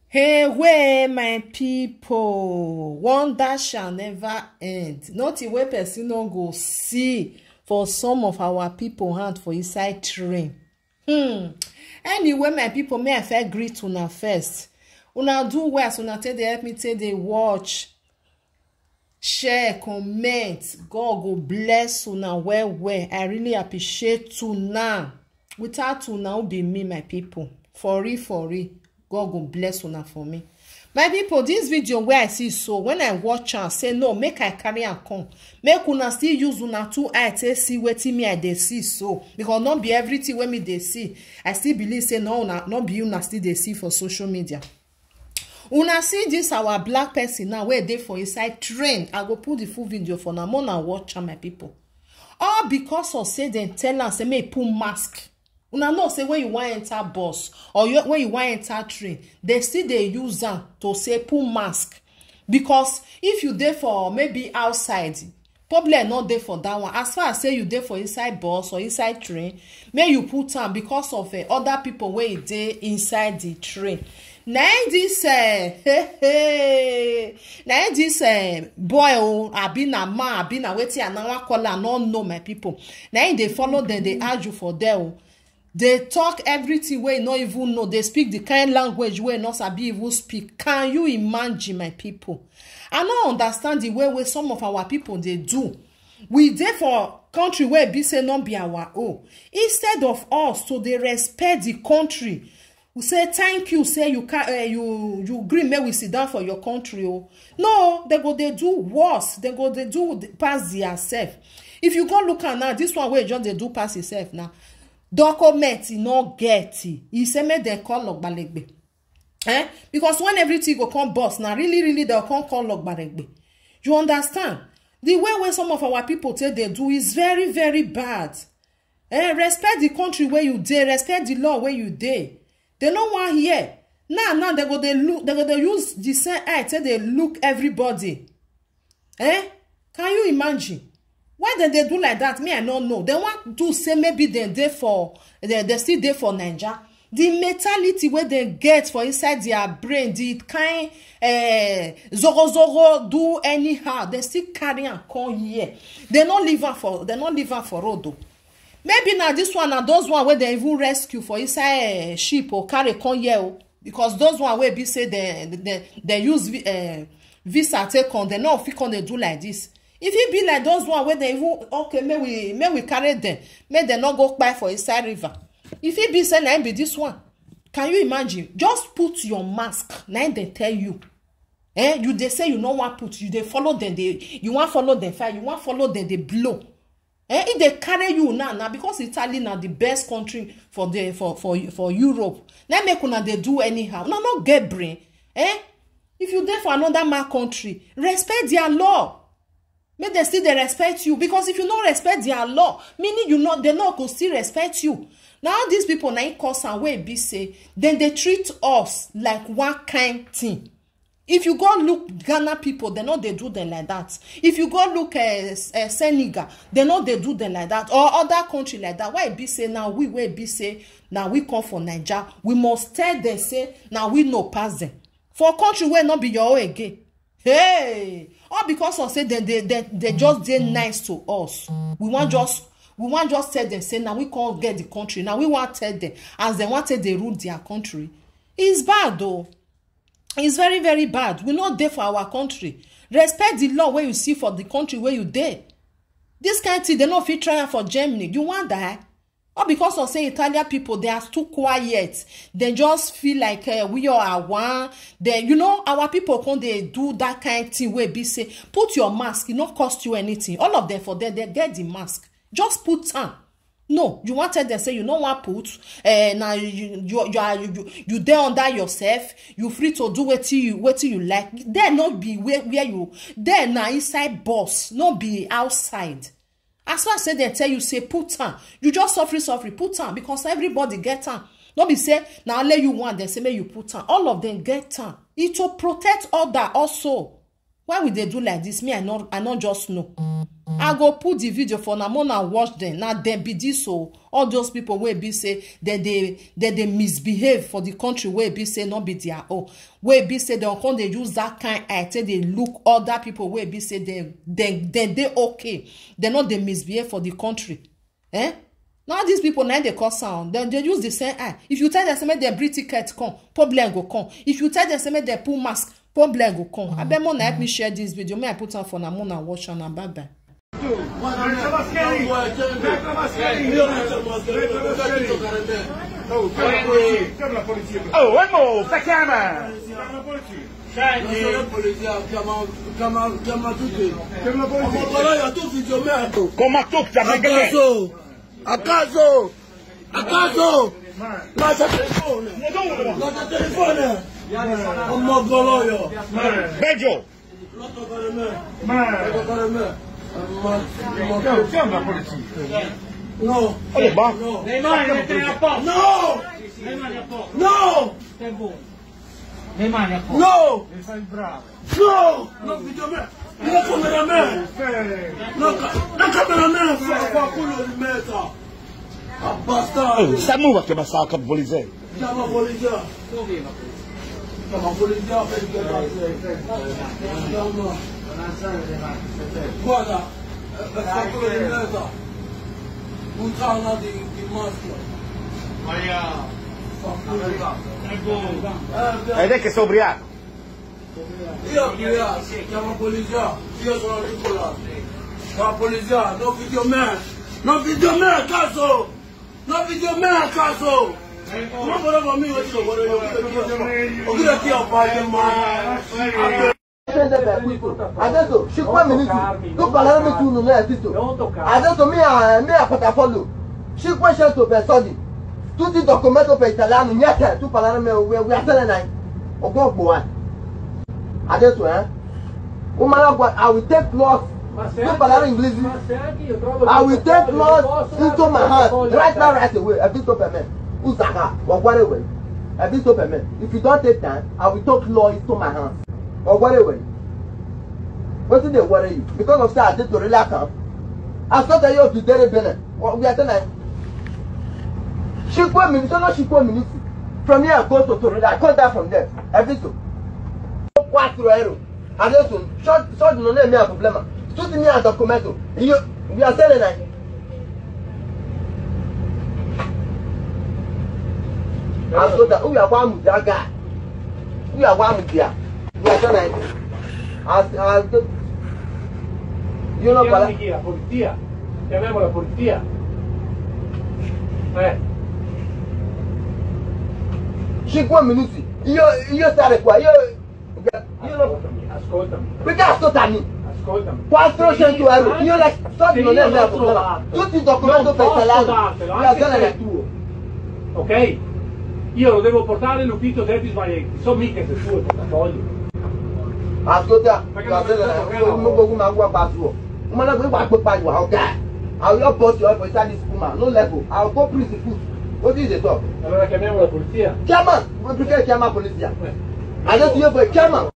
Hey, where my people, wonder shall never end. Not the way person don't go see for some of our people hand for inside train. Anyway, my people, may I first greet una first. Una do well, so una take they help me take they watch, share, comment. God go bless una well. I really appreciate una. Without una, will be me, my people. For real. God go bless una for me. My people, this video where I see so, when I watch and say no, make I carry and come. Make una still use una 2 eyes to see wetin me I dey see so. Because not be everything when me dey see. I still believe say no, not be una still dey see for social media. Una see this our black person now where they for inside train. I go put the full video for now. More and watch my people. All because of say them tell us say may put mask. Una know say when you want enter bus or when you want enter train, they still they use them to say put mask. Because if you there for maybe outside, probably not there for that one. As far as say you there for inside bus or inside train, may you put on because of other people where they inside the train. Now this boy I been a man, I been a waiting and now call and not know my people. Now they follow them, they argue for them. They talk everything where you not even know. They speak the kind language where not sabi even speak. Can you imagine, my people? I don't understand the way some of our people they do. We there for country where be say not be our own. Instead of us to they respect the country. We say thank you. Say you can you agree. May we sit down for your country. Oh no, they do worse. They do pass themselves. If you go look at now, this one where just they do pass itself now. Document no get he say make them call Logbalegbe. Because when everything go come boss now really they'll come call Logbalegbe. You understand? The way some of our people say they do is very bad. Respect the country where you dey, respect the law where you dey. They no want here. Now they go they use the same eye say they look everybody. Can you imagine? Why did they do like that? Me, I don't know. They want to say maybe they still there for Nigeria. The mentality where they get for inside their brain, the kind zoro do anyhow. They still carry and come here. They not live for road though. Maybe now this one and those one where they even rescue for inside ship or carry come here because those one where be say they use visa take on. They not fit on they do like this. If it be like those one where they even okay, may we carry them, may they not go by for inside river. If it be say now be this one, can you imagine? Just put your mask. Now they tell you, you they say you no want put, you they follow them. You want follow them fire, you want follow them they blow. If they carry you now because Italy now the best country for Europe. Now make una they do anyhow. No, not get brain. If you there for another man country, respect their law. Make they still they respect you because if you don't respect their law, meaning they not go still respect you. Now these people now cause and way be say, then they treat us like one kind thing. If you go look Ghana people, they know they do them like that. If you go look Senegal, they know they do them like that. Or other country like that. Why be say now we be say now we come for Nigeria, we must tell them say now we no pass them. For country where not be your own again. Hey, all because of say they just dey nice to us. We want just tell them say now we can't get the country. Now we want tell them as they wanted they rule their country. It's bad though. It's very bad. We're not there for our country. Respect the law where you see for the country where you there. This kind of thing they not fit trying for Germany. You want that? Or because of say Italian people, they are too quiet. They just feel like we are one. Then our people when they do that kind of thing where be say put your mask. It not cost you anything. All of them for them they get the mask. Just put on. No, you wanted them say you don't want put. Now you there under yourself. You free to do what you like. There not be where you there now inside bus. Not be outside. As far as they tell you say put on, you just suffer put on because everybody get on. No be say now only you want them say make you put am. All of them get am. It to protect other also. Why would they do like this? Me, I not just know. I go put the video for na more and watch them. Now them be this so all those people will be say that they misbehave for the country where be say not be their own. Where be say they use that kind act. They look other people where be say they okay. They not they misbehave for the country. Eh? Now these people now they call sound. They use the same eye. If you tell them say make they bring ticket come, problem go come. If you tell them say make they pull mask, problem go come. I bet more help me share this video. May I put on for na more and watch on and bye bye. Oh, one more, la chiama! Come tu, a caso! Lascia telefone! Un mogoloio! Beggio! Chiama la polizia! No! No! Le mani mettere a posto! No! Le mani a posto! No! Stai buono! Le mani a posto! No! Mi fai bravo! No! Non video me! Non cameraman! Non cameraman! Fa culo di meta! Abbastanza! Sta muova che basta la polizia! Chiama polizia! Chiama polizia perché guarda! Fa culo di meta! Puttana di maschio! Ed è che sei ubriaco! Io chiamo la polizia! Io sono Nicola! La polizia! Non video me! Non video me a caso! Non video me a caso! Non volevo amico, io volevo io ti ho fatto male! Adesso 5 minuti, tu parlerai tu non è tutto. Adesso mi ha portafolio 500 persone, tutti i documenti per italiano, niente, tu parlerai we are telling you. Ogo boy. Adesso I will take laws. Tu parlerai inglese. I will take laws into my hand. Right now, right away. I will stop me. Usaka, whatever. I will stop me. If you don't take time, I will take law into my hands. Or whatever. What did they worry you? Because of that, I did to relax. I thought that you have to do it. We are telling you. She quit me, so not she quit me. From here, I go to relax. I come down from there. Everything. 4 euros. Adesso, short non è mio problema. Tutti i miei documenti. Io, we are telling you. I thought that we are one with that guy. We are one with that. We are telling you. Io non parlo. La polizia. Chiamiamo la polizia. 5 minuti. Io stare qua. Io non. Ascoltami. Perché ascoltami? Ascoltami. 400 euro. Io la soldi non è mio problema. Tutti i documenti per dartelo, anche se è tuo. Ok? Io lo devo portare all'ufficio debiti sbagliati. So mica se tu è portafoglio. Ascolta, non go ma go back to. Uma go back to you. Okay. I will post you for this woman. No level. I will go prison. What is it? Allora chiamiamo la polizia. Chiama, perché chiama la polizia? Adesso io poi chiama.